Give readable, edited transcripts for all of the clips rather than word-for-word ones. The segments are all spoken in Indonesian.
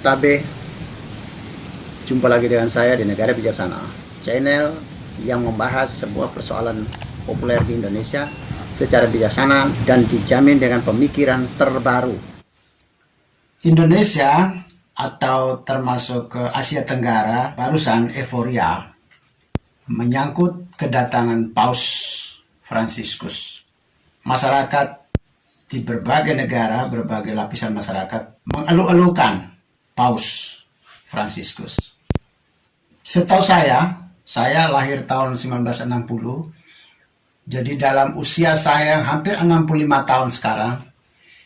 Tabe, jumpa lagi dengan saya di Negara Bijaksana, channel yang membahas sebuah persoalan populer di Indonesia secara bijaksana dan dijamin dengan pemikiran terbaru. Indonesia atau termasuk ke Asia Tenggara barusan euforia menyangkut kedatangan Paus Fransiskus. Masyarakat di berbagai negara, berbagai lapisan masyarakat mengeluh-elukan Paus Fransiskus. Setahu saya lahir tahun 1960, jadi dalam usia saya yang hampir 65 tahun sekarang,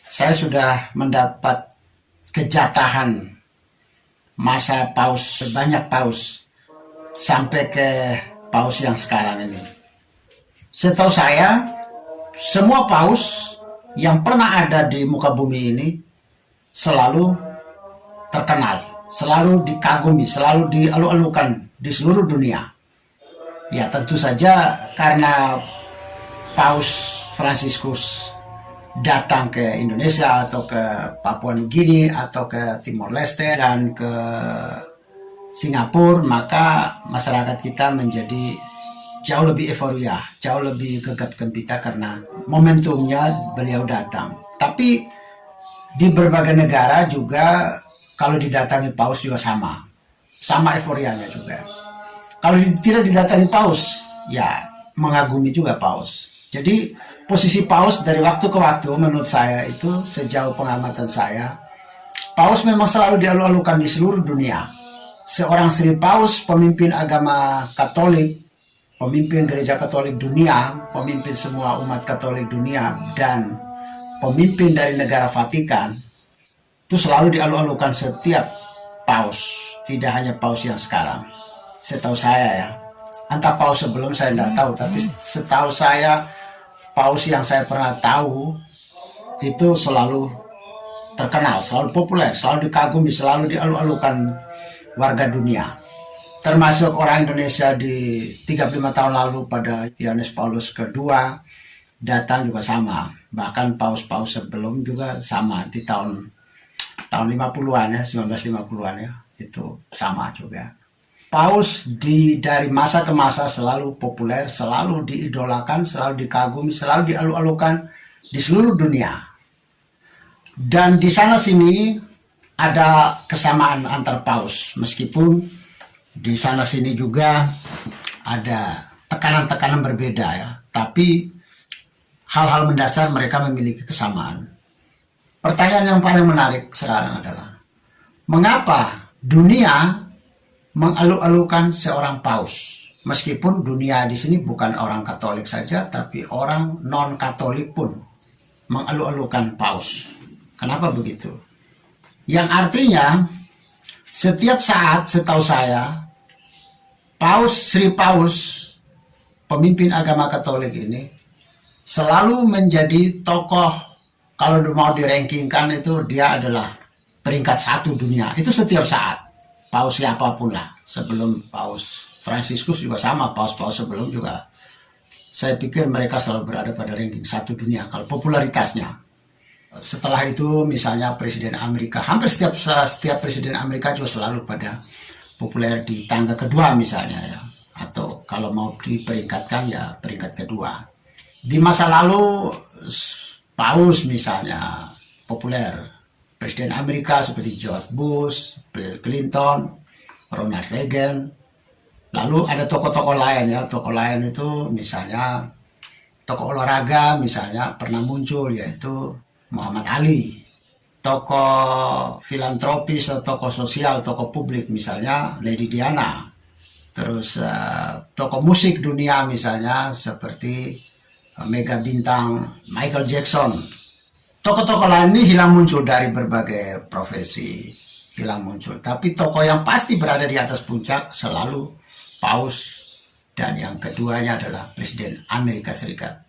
saya sudah mendapat kejatahan masa paus, banyak paus, sampai ke paus yang sekarang ini. Setahu saya, semua paus yang pernah ada di muka bumi ini selalu terkenal, selalu dikagumi, selalu dialu-alukan di seluruh dunia. Ya tentu saja karena Paus Fransiskus datang ke Indonesia atau ke Papua Nugini atau ke Timor Leste dan ke Singapura, maka masyarakat kita menjadi jauh lebih euforia, jauh lebih gegap gempita karena momentumnya beliau datang. Tapi di berbagai negara juga kalau didatangi paus juga sama euforianya juga. Kalau tidak didatangi paus, ya mengagumi juga paus. Jadi posisi paus dari waktu ke waktu menurut saya itu sejauh pengamatan saya, paus memang selalu dialu-alukan di seluruh dunia. Seorang Sri Paus, pemimpin agama Katolik, pemimpin gereja Katolik dunia, pemimpin semua umat Katolik dunia, dan pemimpin dari negara Vatikan, itu selalu dialu-alukan setiap paus, tidak hanya paus yang sekarang. Setahu saya ya, entah paus sebelum saya tidak tahu, tapi setahu saya paus yang saya pernah tahu itu selalu terkenal, selalu populer, selalu dikagumi, selalu dialu-alukan warga dunia. Termasuk orang Indonesia di 35 tahun lalu pada Yohanes Paulus kedua datang juga sama. Bahkan paus-paus sebelum juga sama di tahun 50-an ya, 1950-an ya, itu sama juga. Paus dari masa ke masa selalu populer, selalu diidolakan, selalu dikagumi, selalu dialu-alukan di seluruh dunia. Dan di sana sini ada kesamaan antar paus, meskipun di sana sini juga ada tekanan-tekanan berbeda ya, tapi hal-hal mendasar mereka memiliki kesamaan. Pertanyaan yang paling menarik sekarang adalah, mengapa dunia mengalu-alukan seorang paus? Meskipun dunia di sini bukan orang Katolik saja, tapi orang non-Katolik pun mengalu-alukan paus. Kenapa begitu? Yang artinya setiap saat setahu saya Sri Paus, pemimpin agama Katolik ini selalu menjadi tokoh, kalau mau dirankingkan itu dia adalah peringkat 1 dunia. Itu setiap saat, paus siapapun lah. Sebelum Paus Fransiskus juga sama, paus-paus sebelum juga. Saya pikir mereka selalu berada pada ranking 1 dunia kalau popularitasnya. Setelah itu misalnya Presiden Amerika, hampir setiap Presiden Amerika juga selalu pada populer di tangga kedua misalnya ya, atau kalau mau diperingkatkan ya peringkat kedua. Di masa lalu paus misalnya populer, Presiden Amerika seperti George Bush, Bill Clinton, Ronald Reagan. Lalu ada tokoh-tokoh lain ya, tokoh lain itu misalnya tokoh olahraga misalnya pernah muncul, yaitu Muhammad Ali. Tokoh filantropis atau tokoh sosial, tokoh publik misalnya Lady Diana. Terus tokoh musik dunia misalnya seperti mega bintang Michael Jackson. Tokoh-tokoh lain ini hilang muncul dari berbagai profesi, hilang muncul. Tapi tokoh yang pasti berada di atas puncak selalu Paus, dan yang keduanya adalah Presiden Amerika Serikat.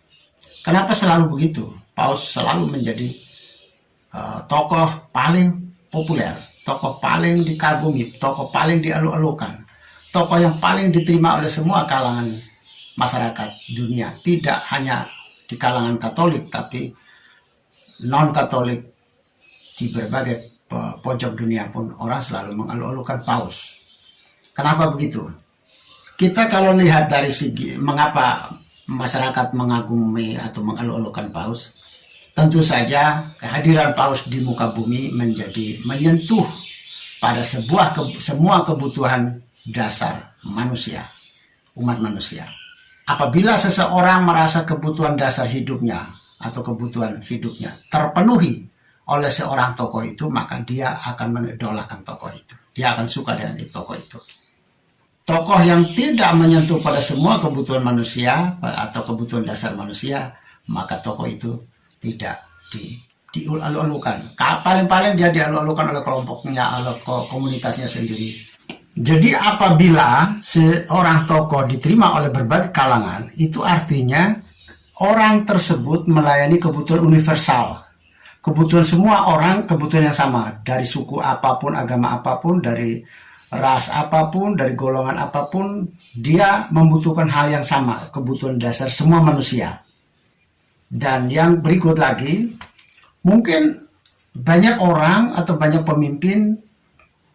Kenapa selalu begitu? Paus selalu menjadi tokoh paling populer, tokoh paling dikagumi, tokoh paling dialu-alukan, tokoh yang paling diterima oleh semua kalangan masyarakat dunia, tidak hanya di kalangan Katolik, tapi non-Katolik di berbagai pojok dunia pun orang selalu mengeluh-elukan paus. Kenapa begitu? Kita kalau lihat dari segi mengapa masyarakat mengagumi atau mengeluh-elukan paus, tentu saja kehadiran paus di muka bumi menyentuh pada semua kebutuhan dasar manusia, umat manusia. Apabila seseorang merasa kebutuhan dasar hidupnya atau kebutuhan hidupnya terpenuhi oleh seorang tokoh itu, maka dia akan mengidolakan tokoh itu. Dia akan suka dengan tokoh itu. Tokoh yang tidak menyentuh pada semua kebutuhan manusia atau kebutuhan dasar manusia, maka tokoh itu tidak dialu-alukan. Paling-paling dia dialu-alukan oleh kelompoknya, oleh komunitasnya sendiri. Jadi apabila seorang tokoh diterima oleh berbagai kalangan, itu artinya orang tersebut melayani kebutuhan universal. Kebutuhan semua orang, kebutuhan yang sama. Dari suku apapun, agama apapun, dari ras apapun, dari golongan apapun, dia membutuhkan hal yang sama, kebutuhan dasar semua manusia. Dan yang berikut lagi, mungkin banyak orang atau banyak pemimpin,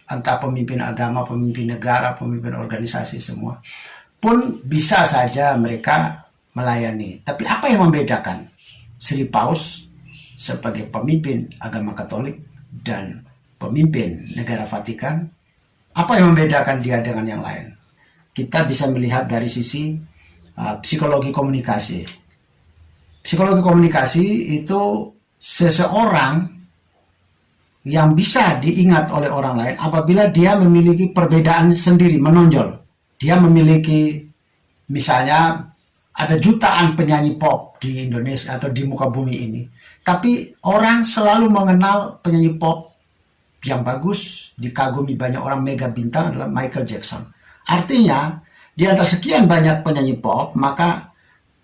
entah pemimpin agama, pemimpin negara, pemimpin organisasi semua, pun bisa saja mereka melayani. Tapi apa yang membedakan Sri Paus sebagai pemimpin agama Katolik dan pemimpin negara Vatikan? Apa yang membedakan dia dengan yang lain? Kita bisa melihat dari sisi psikologi komunikasi. Psikologi komunikasi itu seseorang yang bisa diingat oleh orang lain apabila dia memiliki perbedaan sendiri, menonjol. Dia memiliki, misalnya, ada jutaan penyanyi pop di Indonesia atau di muka bumi ini. Tapi orang selalu mengenal penyanyi pop yang bagus, dikagumi banyak orang, mega bintang adalah Michael Jackson. Artinya, di antara sekian banyak penyanyi pop, maka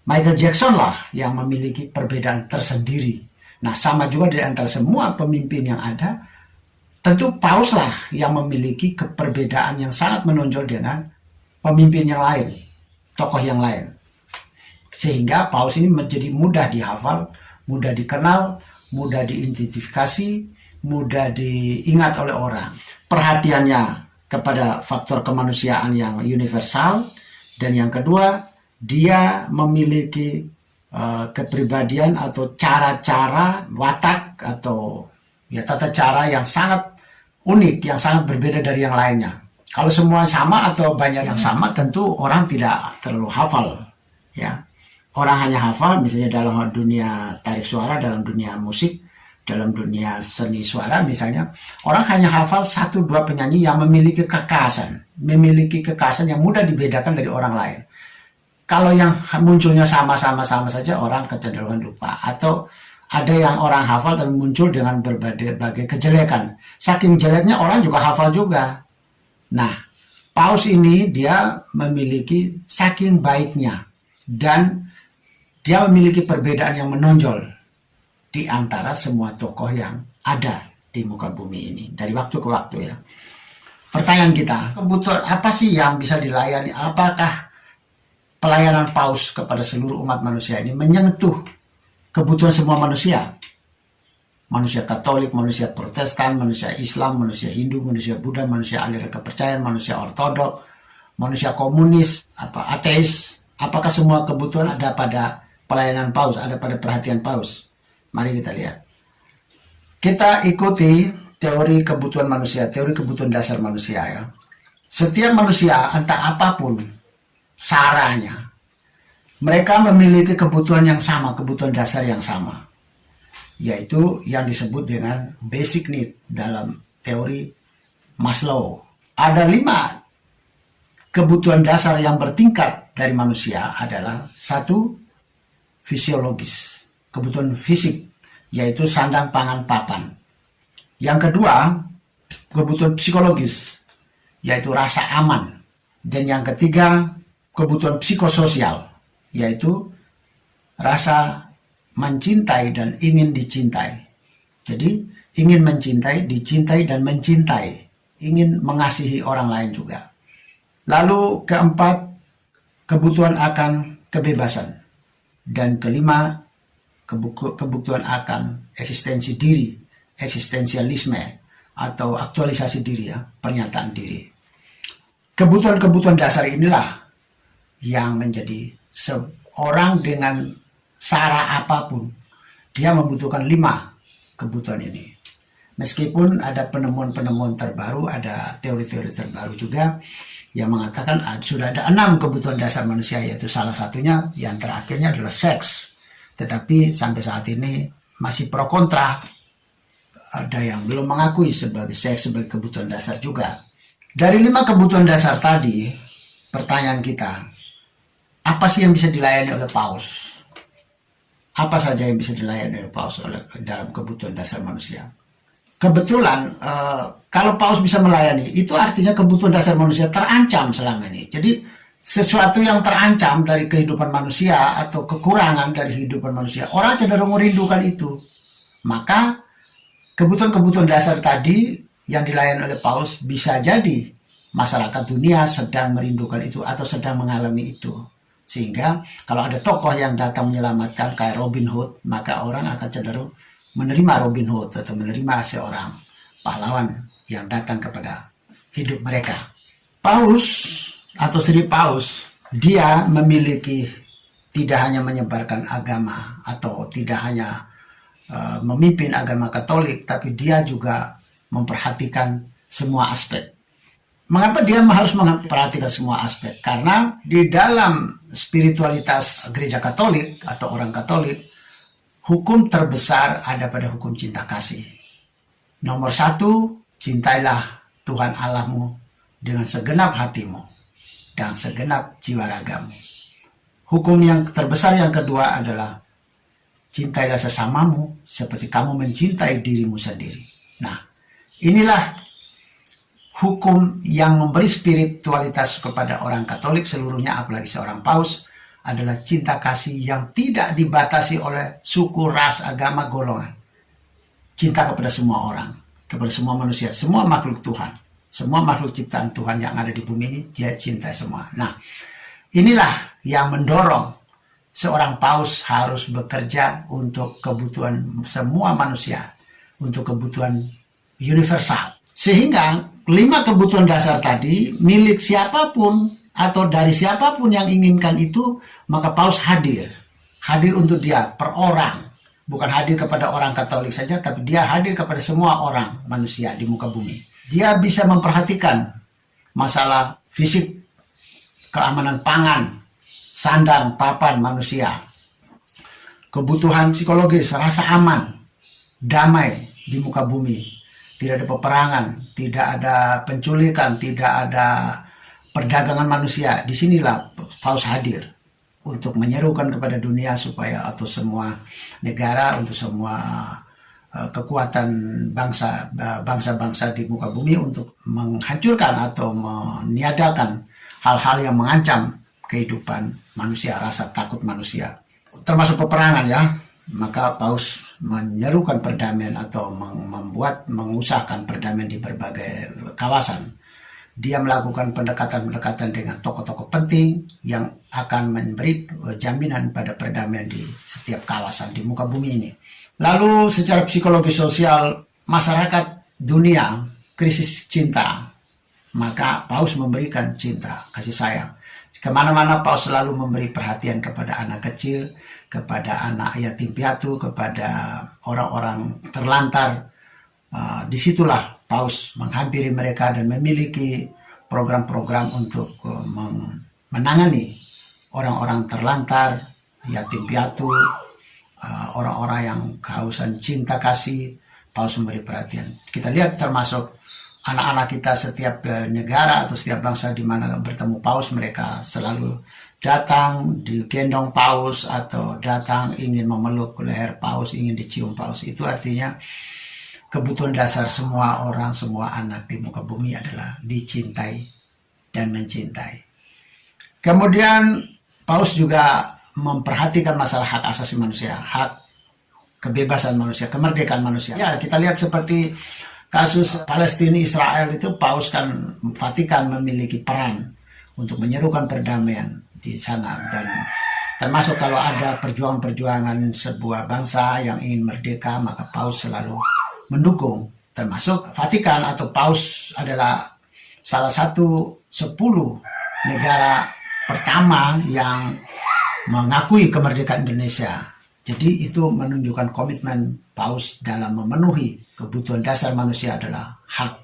Michael Jackson lah yang memiliki perbedaan tersendiri. Nah, sama juga di antara semua pemimpin yang ada, tentu Paus lah yang memiliki perbedaan yang sangat menonjol dengan pemimpin yang lain, tokoh yang lain. Sehingga Paus ini menjadi mudah dihafal, mudah dikenal, mudah diidentifikasi, mudah diingat oleh orang. Perhatiannya kepada faktor kemanusiaan yang universal, dan yang kedua, dia memiliki kepribadian atau cara-cara watak atau ya tata cara yang sangat unik, yang sangat berbeda dari yang lainnya. Kalau semua sama atau banyak yang sama, tentu orang tidak terlalu hafal, ya. Orang hanya hafal misalnya dalam dunia tarik suara, dalam dunia musik, dalam dunia seni suara misalnya, orang hanya hafal 1-2 penyanyi yang memiliki kekhasan yang mudah dibedakan dari orang lain. Kalau yang munculnya sama-sama saja, orang kecenderungan lupa. Atau ada yang orang hafal tapi muncul dengan berbagai kejelekan. Saking jeleknya orang juga hafal juga. Nah, Paus ini dia memiliki saking baiknya, dan dia memiliki perbedaan yang menonjol di antara semua tokoh yang ada di muka bumi ini dari waktu ke waktu, ya. Pertanyaan kita, kebutuhan apa sih yang bisa dilayani? Apakah pelayanan Paus kepada seluruh umat manusia ini menyentuh kebutuhan semua manusia? Manusia Katolik, manusia Protestan, manusia Islam, manusia Hindu, manusia Buddha, manusia aliran kepercayaan, manusia Ortodok, manusia komunis, ateis. Apakah semua kebutuhan ada pada pelayanan Paus, ada pada perhatian Paus? Mari kita lihat. Kita ikuti teori kebutuhan manusia, teori kebutuhan dasar manusia, ya. Setiap manusia, entah apapun saranya, mereka memiliki kebutuhan yang sama, kebutuhan dasar yang sama, yaitu yang disebut dengan basic need dalam teori Maslow. Ada 5 kebutuhan dasar yang bertingkat dari manusia. Adalah 1, fisiologis, kebutuhan fisik, yaitu sandang, pangan, papan. Yang kedua, kebutuhan psikologis, yaitu rasa aman. Dan yang ketiga, kebutuhan psikososial, yaitu rasa mencintai dan ingin dicintai. Jadi ingin mencintai, dicintai, dan mencintai, ingin mengasihi orang lain juga. Lalu keempat, kebutuhan akan kebebasan. Dan kelima, kebutuhan akan eksistensi diri, eksistensialisme, atau aktualisasi diri ya, pernyataan diri. Kebutuhan-kebutuhan dasar inilah yang menjadi seorang dengan sara apapun, dia membutuhkan 5 kebutuhan ini. Meskipun ada penemuan-penemuan terbaru, ada teori-teori terbaru juga yang mengatakan sudah ada 6 kebutuhan dasar manusia, yaitu salah satunya yang terakhirnya adalah seks. Tetapi sampai saat ini masih pro kontra. Ada yang belum mengakui sebagai seks sebagai kebutuhan dasar juga. Dari 5 kebutuhan dasar tadi, pertanyaan kita, apa sih yang bisa dilayani oleh Paus? Apa saja yang bisa dilayani oleh Paus dalam kebutuhan dasar manusia? Kebetulan kalau Paus bisa melayani, itu artinya kebutuhan dasar manusia terancam selama ini. Jadi sesuatu yang terancam dari kehidupan manusia atau kekurangan dari kehidupan manusia, orang cenderung merindukan itu. Maka kebutuhan-kebutuhan dasar tadi yang dilayani oleh Paus bisa jadi masyarakat dunia sedang merindukan itu atau sedang mengalami itu. Sehingga kalau ada tokoh yang datang menyelamatkan kayak Robin Hood, maka orang akan cenderung menerima Robin Hood atau menerima seorang pahlawan yang datang kepada hidup mereka. Paus atau Sri Paus, dia memiliki tidak hanya menyebarkan agama atau tidak hanya memimpin agama Katolik, tapi dia juga memperhatikan semua aspek. Mengapa dia harus memperhatikan semua aspek? Karena di dalam spiritualitas gereja Katolik atau orang Katolik, hukum terbesar ada pada hukum cinta kasih. Nomor 1, cintailah Tuhan Allahmu dengan segenap hatimu dan segenap jiwa ragamu. Hukum yang terbesar yang kedua adalah cintailah sesamamu seperti kamu mencintai dirimu sendiri. Nah, inilah hukum yang memberi spiritualitas kepada orang Katolik seluruhnya, apalagi seorang Paus, adalah cinta kasih yang tidak dibatasi oleh suku, ras, agama, golongan. Cinta kepada semua orang, kepada semua manusia, semua makhluk Tuhan, semua makhluk ciptaan Tuhan yang ada di bumi ini, dia cinta semua. Nah, inilah yang mendorong seorang Paus harus bekerja untuk kebutuhan semua manusia, untuk kebutuhan universal. Sehingga 5 kebutuhan dasar tadi milik siapapun atau dari siapapun yang inginkan itu, maka Paus hadir untuk dia per orang, bukan hadir kepada orang Katolik saja, tapi dia hadir kepada semua orang manusia di muka bumi. Dia bisa memperhatikan masalah fisik, keamanan pangan, sandang, papan manusia, kebutuhan psikologis, rasa aman, damai di muka bumi. Tidak ada peperangan, tidak ada penculikan, tidak ada perdagangan manusia. Disinilah Paus hadir untuk menyerukan kepada dunia supaya atau semua negara, untuk semua kekuatan bangsa-bangsa di muka bumi untuk menghancurkan atau meniadakan hal-hal yang mengancam kehidupan manusia, rasa takut manusia. Termasuk peperangan ya. Maka Paus menyerukan perdamaian atau mengusahakan perdamaian di berbagai kawasan. Dia melakukan pendekatan-pendekatan dengan tokoh-tokoh penting yang akan memberi jaminan pada perdamaian di setiap kawasan di muka bumi ini. Lalu secara psikologi sosial, masyarakat dunia krisis cinta, maka Paus memberikan cinta, kasih sayang. Kemana-mana Paus selalu memberi perhatian kepada anak kecil, kepada anak yatim piatu, kepada orang-orang terlantar. Disitulah Paus menghampiri mereka dan memiliki program-program untuk menangani orang-orang terlantar, yatim piatu, orang-orang yang kehausan cinta kasih. Paus memberi perhatian. Kita lihat termasuk anak-anak kita setiap negara atau setiap bangsa di mana bertemu Paus, mereka selalu datang digendong Paus atau datang ingin memeluk leher Paus, ingin dicium Paus. Itu artinya kebutuhan dasar semua orang, semua anak di muka bumi adalah dicintai dan mencintai. Kemudian Paus juga memperhatikan masalah hak asasi manusia, hak kebebasan manusia, kemerdekaan manusia. Ya, kita lihat seperti kasus Palestina Israel itu, Paus kan, Vatikan memiliki peran untuk menyerukan perdamaian di sana, dan termasuk kalau ada perjuangan-perjuangan sebuah bangsa yang ingin merdeka, maka Paus selalu mendukung termasuk Vatikan atau Paus adalah salah satu 10 negara pertama yang mengakui kemerdekaan Indonesia. Jadi itu menunjukkan komitmen Paus dalam memenuhi kebutuhan dasar manusia adalah hak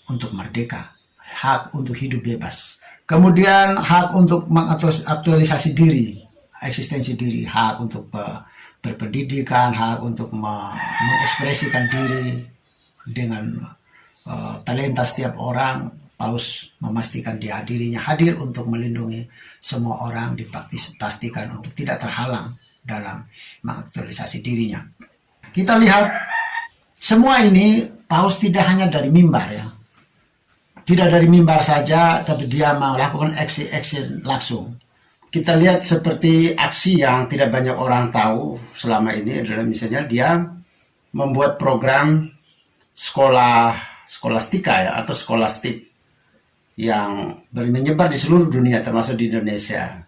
untuk merdeka, hak untuk hidup bebas. Kemudian hak untuk mengaktualisasi diri, eksistensi diri, hak untuk berpendidikan, hak untuk mengekspresikan diri dengan talenta setiap orang. Paus memastikan dirinya hadir untuk melindungi semua orang, dipastikan untuk tidak terhalang dalam mengaktualisasi dirinya. Kita lihat semua ini Paus tidak hanya dari mimbar ya. Tidak dari mimbar saja, tapi dia melakukan aksi langsung. Kita lihat seperti aksi yang tidak banyak orang tahu selama ini adalah misalnya dia membuat program skolastika ya, atau skolastik yang menyebar di seluruh dunia termasuk di Indonesia.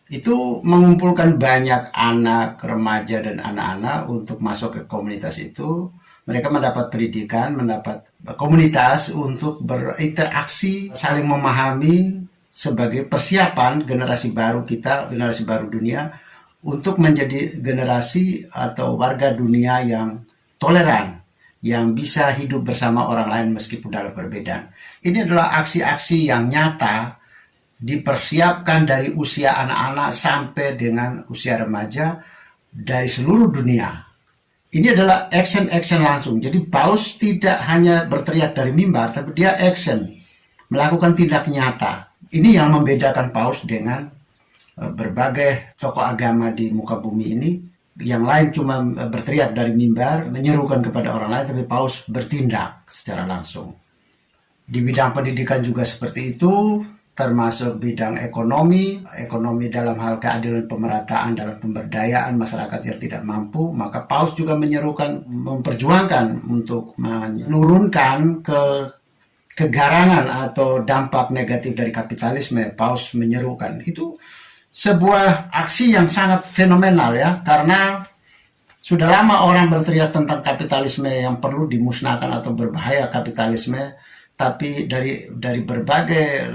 Itu mengumpulkan banyak anak, remaja dan anak-anak untuk masuk ke komunitas itu. Mereka mendapat pendidikan, mendapat komunitas untuk berinteraksi, saling memahami sebagai persiapan generasi baru kita, generasi baru dunia untuk menjadi generasi atau warga dunia yang toleran, yang bisa hidup bersama orang lain meskipun dalam perbedaan. Ini adalah aksi-aksi yang nyata dipersiapkan dari usia anak-anak sampai dengan usia remaja dari seluruh dunia. Ini adalah action langsung. Jadi Paus tidak hanya berteriak dari mimbar, tapi dia action, melakukan tindak nyata. Ini yang membedakan Paus dengan berbagai tokoh agama di muka bumi ini. Yang lain cuma berteriak dari mimbar, menyerukan kepada orang lain, tapi Paus bertindak secara langsung. Di bidang pendidikan juga seperti itu, termasuk bidang ekonomi dalam hal keadilan pemerataan dalam pemberdayaan masyarakat yang tidak mampu, maka Paus juga menyerukan, memperjuangkan untuk menurunkan kegarangan atau dampak negatif dari kapitalisme. Paus menyerukan itu sebuah aksi yang sangat fenomenal ya, karena sudah lama orang berteriak tentang kapitalisme yang perlu dimusnahkan atau berbahaya kapitalisme, tapi dari berbagai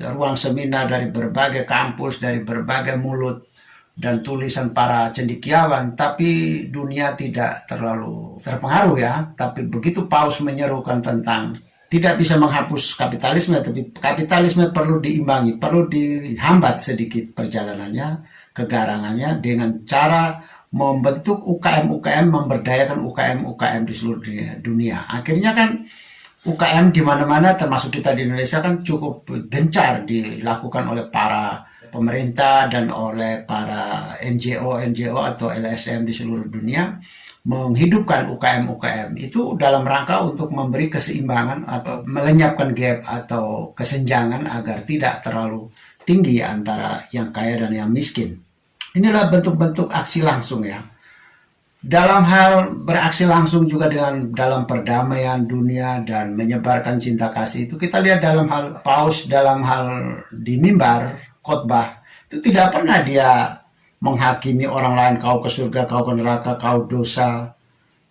ruang seminar, dari berbagai kampus, dari berbagai mulut dan tulisan para cendekiawan, tapi dunia tidak terlalu terpengaruh ya. Tapi begitu Paus menyerukan tentang tidak bisa menghapus kapitalisme, tapi kapitalisme perlu diimbangi, perlu dihambat sedikit perjalanannya, kegarangannya dengan cara membentuk UKM, memberdayakan UKM di seluruh dunia. Akhirnya kan UKM di mana-mana termasuk kita di Indonesia kan cukup gencar dilakukan oleh para pemerintah dan oleh para NGO atau LSM di seluruh dunia, menghidupkan UKM itu dalam rangka untuk memberi keseimbangan atau melenyapkan gap atau kesenjangan agar tidak terlalu tinggi antara yang kaya dan yang miskin. Inilah bentuk-bentuk aksi langsung ya. Dalam hal beraksi langsung juga dalam perdamaian dunia dan menyebarkan cinta kasih itu kita lihat dalam hal Paus, dalam hal di mimbar khotbah itu tidak pernah dia menghakimi orang lain, kau ke surga, kau ke neraka, kau dosa,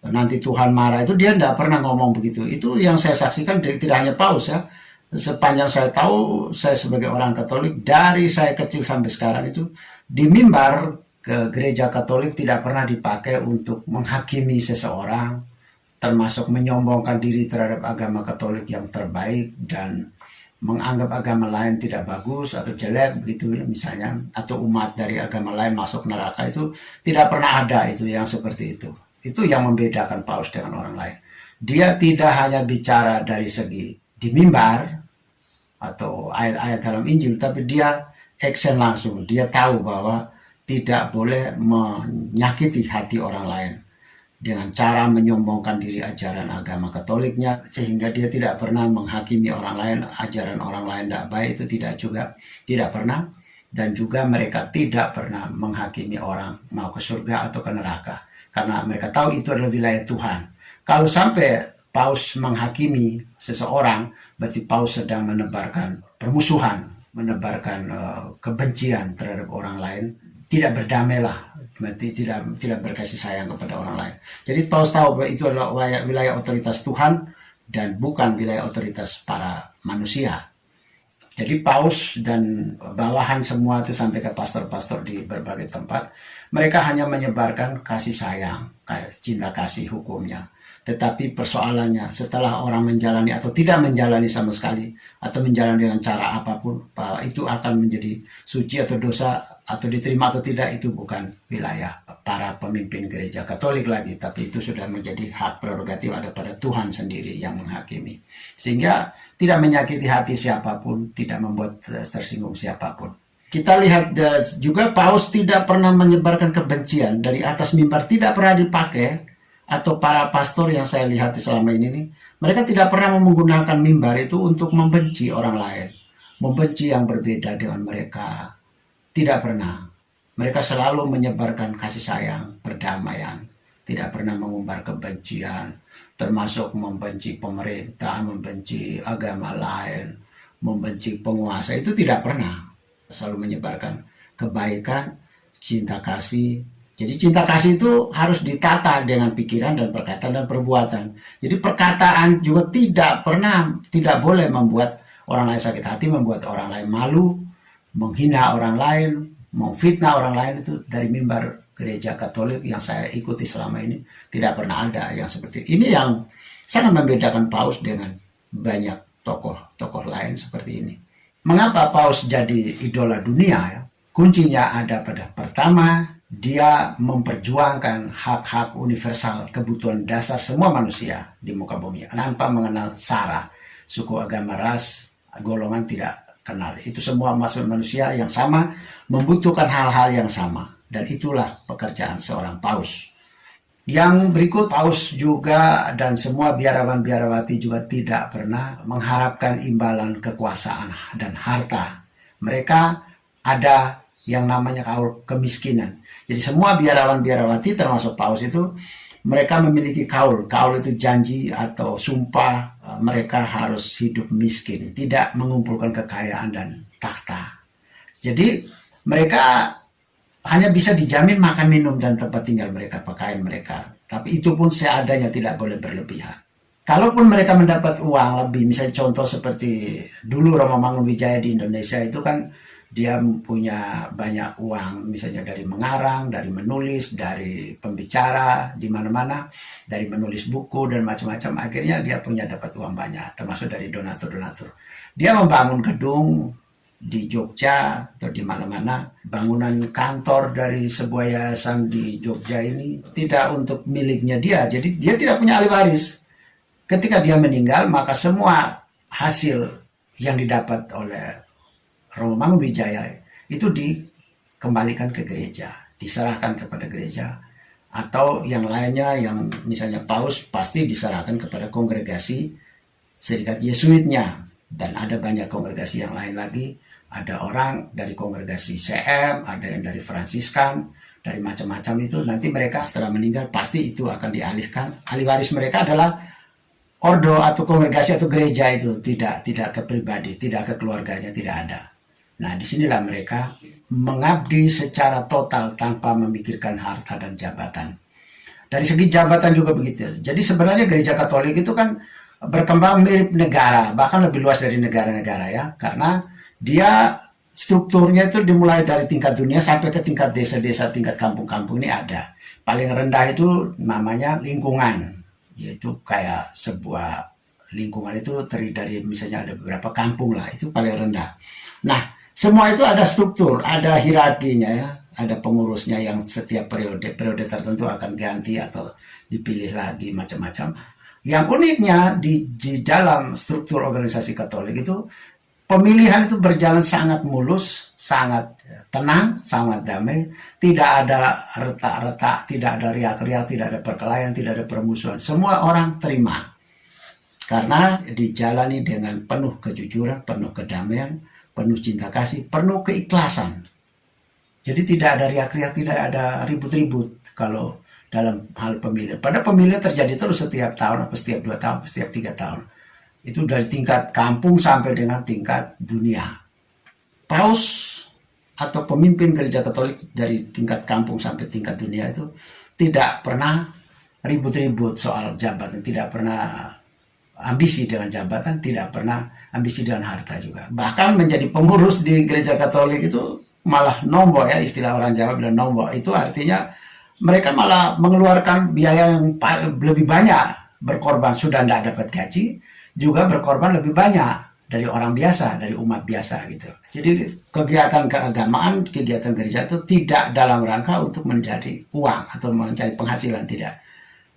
nanti Tuhan marah. Itu dia tidak pernah ngomong begitu. Itu yang saya saksikan tidak hanya Paus ya. Sepanjang saya tahu, saya sebagai orang Katolik, dari saya kecil sampai sekarang itu, di mimbar ke gereja Katolik tidak pernah dipakai untuk menghakimi seseorang, termasuk menyombongkan diri terhadap agama Katolik yang terbaik dan menganggap agama lain tidak bagus atau jelek begitu misalnya, atau umat dari agama lain masuk neraka. Itu tidak pernah ada itu yang seperti itu. Itu yang membedakan Paus dengan orang lain. Dia tidak hanya bicara dari segi di mimbar atau ayat-ayat dalam Injil, tapi dia action langsung. Dia tahu bahwa tidak boleh menyakiti hati orang lain dengan cara menyombongkan diri ajaran agama Katoliknya, sehingga dia tidak pernah menghakimi orang lain, ajaran orang lain tidak baik itu tidak pernah, dan juga mereka tidak pernah menghakimi orang mau ke surga atau ke neraka, karena mereka tahu itu adalah wilayah Tuhan. Kalau sampai Paus menghakimi seseorang, berarti Paus sedang menebarkan permusuhan, menebarkan kebencian terhadap orang lain, tidak berdamailah berarti tidak berkasih sayang kepada orang lain. Jadi Paus tahu bahwa itu adalah wilayah otoritas Tuhan dan bukan wilayah otoritas para manusia. Jadi Paus dan bawahan semua itu sampai ke pastor-pastor di berbagai tempat, mereka hanya menyebarkan kasih sayang, cinta kasih hukumnya. Tetapi persoalannya setelah orang menjalani atau tidak menjalani sama sekali, atau menjalani dengan cara apapun, bahwa itu akan menjadi suci atau dosa, atau diterima atau tidak, itu bukan wilayah para pemimpin gereja Katolik lagi, tapi itu sudah menjadi hak prerogatif ada pada Tuhan sendiri yang menghakimi. Sehingga tidak menyakiti hati siapapun, tidak membuat tersinggung siapapun. Kita lihat juga Paus tidak pernah menyebarkan kebencian dari atas mimbar, tidak pernah dipakai. Atau para pastor yang saya lihat selama ini nih, mereka tidak pernah menggunakan mimbar itu untuk membenci orang lain, membenci yang berbeda dengan mereka. Tidak pernah. Mereka selalu menyebarkan kasih sayang, perdamaian, tidak pernah mengumbar kebencian, termasuk membenci pemerintah, membenci agama lain, membenci penguasa, itu tidak pernah. Selalu menyebarkan kebaikan, cinta kasih. Jadi cinta kasih itu harus ditata dengan pikiran dan perkataan dan perbuatan. Jadi perkataan juga tidak boleh membuat orang lain sakit hati, membuat orang lain malu, menghina orang lain, memfitnah orang lain. Itu dari mimbar gereja Katolik yang saya ikuti selama ini tidak pernah ada yang seperti ini, yang sangat membedakan Paus dengan banyak tokoh-tokoh lain seperti ini. Mengapa Paus jadi idola dunia? Ya? Kuncinya ada pada pertama, dia memperjuangkan hak-hak universal, kebutuhan dasar semua manusia di muka bumi tanpa mengenal sara, suku, agama, ras, golongan, tidak kenal. Itu semua manusia yang sama, membutuhkan hal-hal yang sama, dan itulah pekerjaan seorang Paus. Yang berikut, Paus juga dan semua biarawan-biarawati juga tidak pernah mengharapkan imbalan kekuasaan dan harta. Mereka ada yang namanya kaul kemiskinan. Jadi semua biarawan-biarawati termasuk Paus itu, mereka memiliki kaul. Kaul itu janji atau sumpah mereka harus hidup miskin, tidak mengumpulkan kekayaan dan takhta. Jadi mereka hanya bisa dijamin makan, minum, dan tempat tinggal mereka, pakaian mereka. Tapi itu pun seadanya, tidak boleh berlebihan. Kalaupun mereka mendapat uang lebih, misalnya contoh seperti dulu Romo Mangunwijaya di Indonesia itu kan, dia punya banyak uang, misalnya dari mengarang, dari menulis, dari pembicara di mana-mana, dari menulis buku dan macam-macam. Akhirnya dia punya dapat uang banyak, termasuk dari donatur-donatur. Dia membangun gedung di Jogja atau di mana-mana, bangunan kantor dari sebuah yayasan di Jogja ini tidak untuk miliknya dia, jadi dia tidak punya ahli waris. Ketika dia meninggal, maka semua hasil yang didapat oleh Romo Mangunwijaya itu dikembalikan ke gereja, diserahkan kepada gereja, atau yang lainnya, yang misalnya Paus pasti diserahkan kepada kongregasi Serikat Yesuitnya, dan ada banyak kongregasi yang lain lagi. Ada orang dari kongregasi CM, ada yang dari Fransiskan, dari macam-macam itu. Nanti mereka setelah meninggal pasti itu akan dialihkan. Ahli waris mereka adalah ordo atau kongregasi atau gereja itu, tidak ke pribadi, tidak ke keluarganya, tidak ada. Nah, disinilah mereka mengabdi secara total tanpa memikirkan harta dan jabatan. Dari segi jabatan juga begitu. Jadi sebenarnya gereja Katolik itu kan berkembang mirip negara, bahkan lebih luas dari negara-negara ya, karena dia strukturnya itu dimulai dari tingkat dunia sampai ke tingkat desa-desa, tingkat kampung-kampung ini ada. Paling rendah itu namanya lingkungan, yaitu kayak sebuah lingkungan itu terdiri dari misalnya ada beberapa kampung lah, itu paling rendah. Nah, semua itu ada struktur, ada hierarkinya ya, ada pengurusnya yang setiap periode tertentu akan ganti atau dipilih lagi macam-macam. Yang uniknya di dalam struktur organisasi Katolik itu, pemilihan itu berjalan sangat mulus, sangat tenang, sangat damai, tidak ada retak-retak, tidak ada riak-riak, tidak ada perkelahian, tidak ada permusuhan. Semua orang terima karena dijalani dengan penuh kejujuran, penuh kedamaian, penuh cinta kasih, penuh keikhlasan. Jadi tidak ada riak-riak, tidak ada ribut-ribut kalau dalam hal pemilihan. Pada pemilihan terjadi terus setiap tahun, atau setiap 2 tahun, setiap 3 tahun. Itu dari tingkat kampung sampai dengan tingkat dunia. Paus atau pemimpin gereja Katolik dari tingkat kampung sampai tingkat dunia itu tidak pernah ribut-ribut soal jabatan, tidak pernah ambisi dengan jabatan, tidak pernah ambisi dengan harta juga. Bahkan menjadi pengurus di gereja Katolik itu malah nombok ya, istilah orang Jawa bilang nombok. Itu artinya mereka malah mengeluarkan biaya yang lebih banyak, berkorban, sudah tidak dapat gaji, juga berkorban lebih banyak dari orang biasa, dari umat biasa gitu. Jadi kegiatan keagamaan, kegiatan gereja itu tidak dalam rangka untuk menjadi uang atau mencari penghasilan, tidak.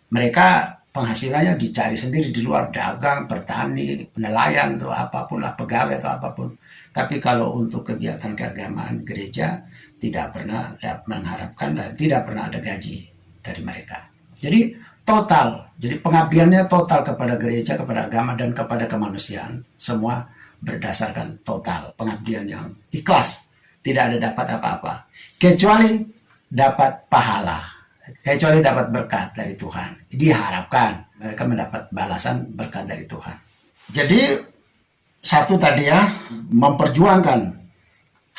Mereka penghasilannya dicari sendiri di luar, dagang, bertani, nelayan atau apapun lah, pegawai atau apapun. Tapi kalau untuk kegiatan keagamaan gereja tidak pernah mengharapkan dan tidak pernah ada gaji dari mereka. Jadi total, jadi pengabdiannya total kepada gereja, kepada agama dan kepada kemanusiaan. Semua berdasarkan total pengabdian yang ikhlas, tidak ada dapat apa-apa kecuali dapat pahala, kecuali dapat berkat dari Tuhan. Diharapkan mereka mendapat balasan berkat dari Tuhan. Jadi satu tadi ya, memperjuangkan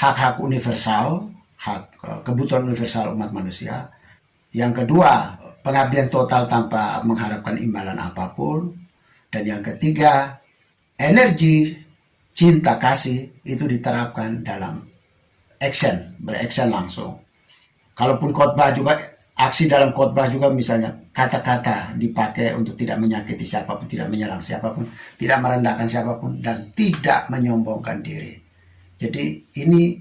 hak-hak universal, hak kebutuhan universal umat manusia. Yang kedua, pengabdian total tanpa mengharapkan imbalan apapun. Dan yang ketiga, energi, cinta, kasih itu diterapkan dalam action, beraksen langsung. Kalaupun khotbah juga, aksi dalam khotbah juga misalnya kata-kata dipakai untuk tidak menyakiti siapapun, tidak menyerang siapapun, tidak merendahkan siapapun, dan tidak menyombongkan diri. Jadi ini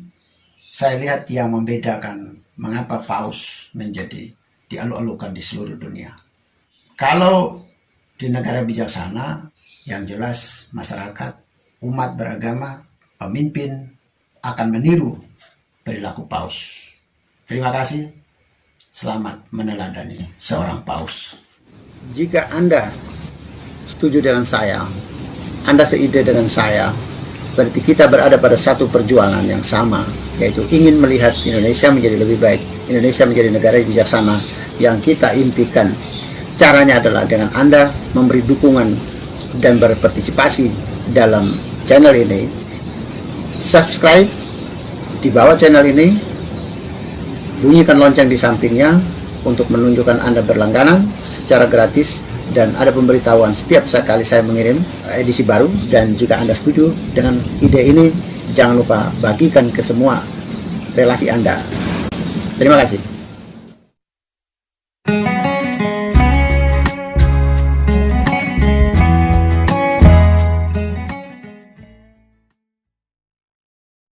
saya lihat yang membedakan mengapa Paus menjadi dialu-alukan di seluruh dunia. Kalau di negara bijaksana, yang jelas masyarakat, umat beragama, pemimpin akan meniru perilaku Paus. Terima kasih. Selamat meneladani seorang Paus. Jika Anda setuju dengan saya, Anda seide dengan saya, berarti kita berada pada satu perjuangan yang sama, yaitu ingin melihat Indonesia menjadi lebih baik, Indonesia menjadi negara yang bijaksana yang kita impikan. Caranya adalah dengan Anda memberi dukungan dan berpartisipasi dalam channel ini. Subscribe di bawah channel ini, bunyikan lonceng di sampingnya untuk menunjukkan Anda berlangganan secara gratis, dan ada pemberitahuan setiap kali saya mengirim edisi baru. Dan jika Anda setuju dengan ide ini, jangan lupa bagikan ke semua relasi Anda. Terima kasih.